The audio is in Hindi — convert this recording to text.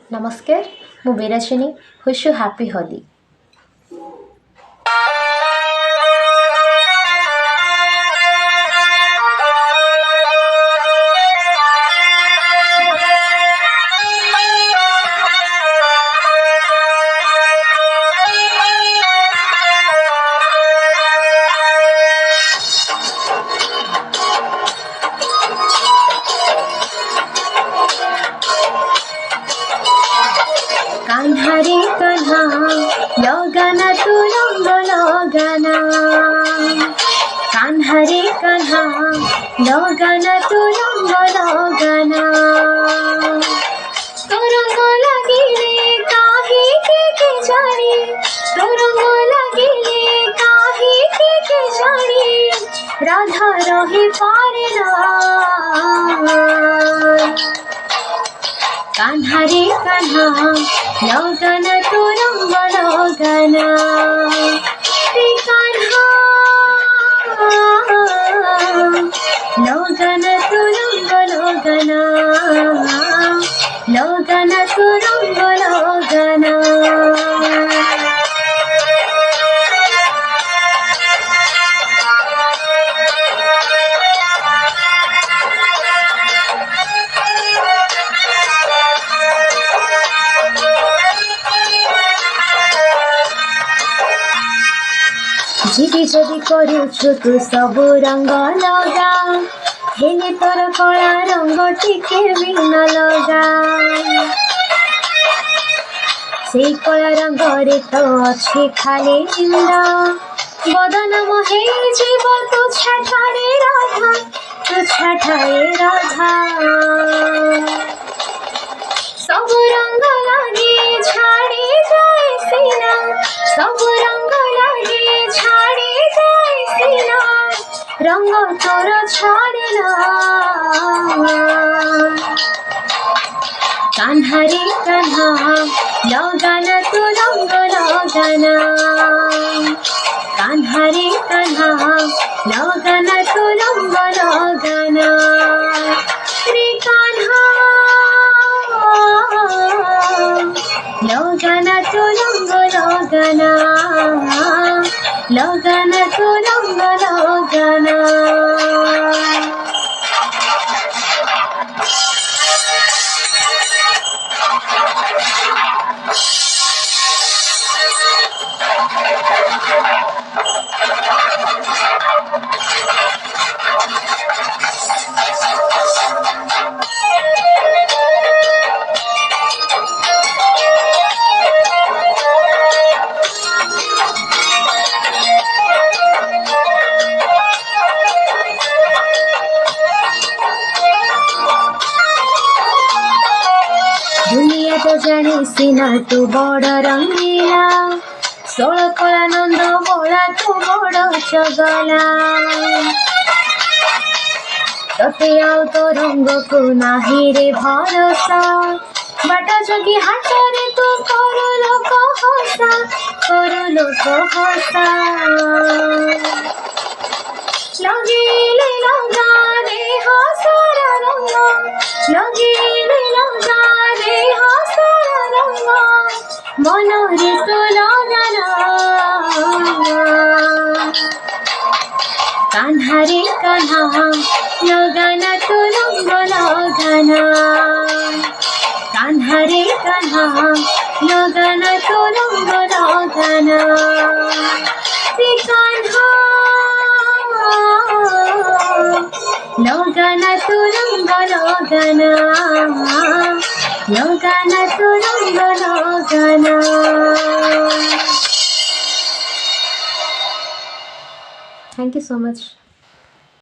नमस्कार मु Birashini wish you happy Holi. Kanha रे कान्हा लगाना तू रंग लगाना, कान्हा रे कान्हा लगाना तू रंग लगाना। तो रंग लगिले काहे के जानी, तो रंग लगिले काहे के जानी, राधा रहे पारे ना। कान्हा रे कान्हा लगाना तू रंग लगाना, रे कान्हा लगाना तू रंग लगाना, लगाना तू रंग लगाना। जिदी जदि करुछु तू सब रंग लगा, हेले तोर कला रंग टिके भी न लगा। से कला रंग रे तो अच्छे खाली इंदा, बदनाम हे जीव तू छाठारे राधा, तू छाठारे राधा। सब रंग लागे छाड़ी जाए सीना, सब रंग लागे छाड़ी जाए सीना, रंग तोर छाड़ना। कान्हा रे कान्हा लगाना तू रंग लगाना, कान्हा रे कान्हा लगाना तू रंग लगाना, रे कान्हा लगाना तू रंग लगाना, लगाना तू रंग लगाना। दुनिया तो जानी सीना तू बड़ रंगीला, सोल कला नंद बोला तू बड़ चगला। तते आउ तो रंग को नाही रे भरोसा, बाट जगी हाथ रे तू कर लोक हसा, कर लोक हसा। लगिले लगा रे हसारा रंग, लगिले लगा रे हसारा रंग, मन रे तो लगाना। कान्हा रे कान्हा लगाना तू रंग लगाना, कान्हा रे कान्हा लगाना तू रंग लगाना, रे कान्हा लगाना तू रंग लगाना, लगाना तू रंग लगाना। Thank you so much.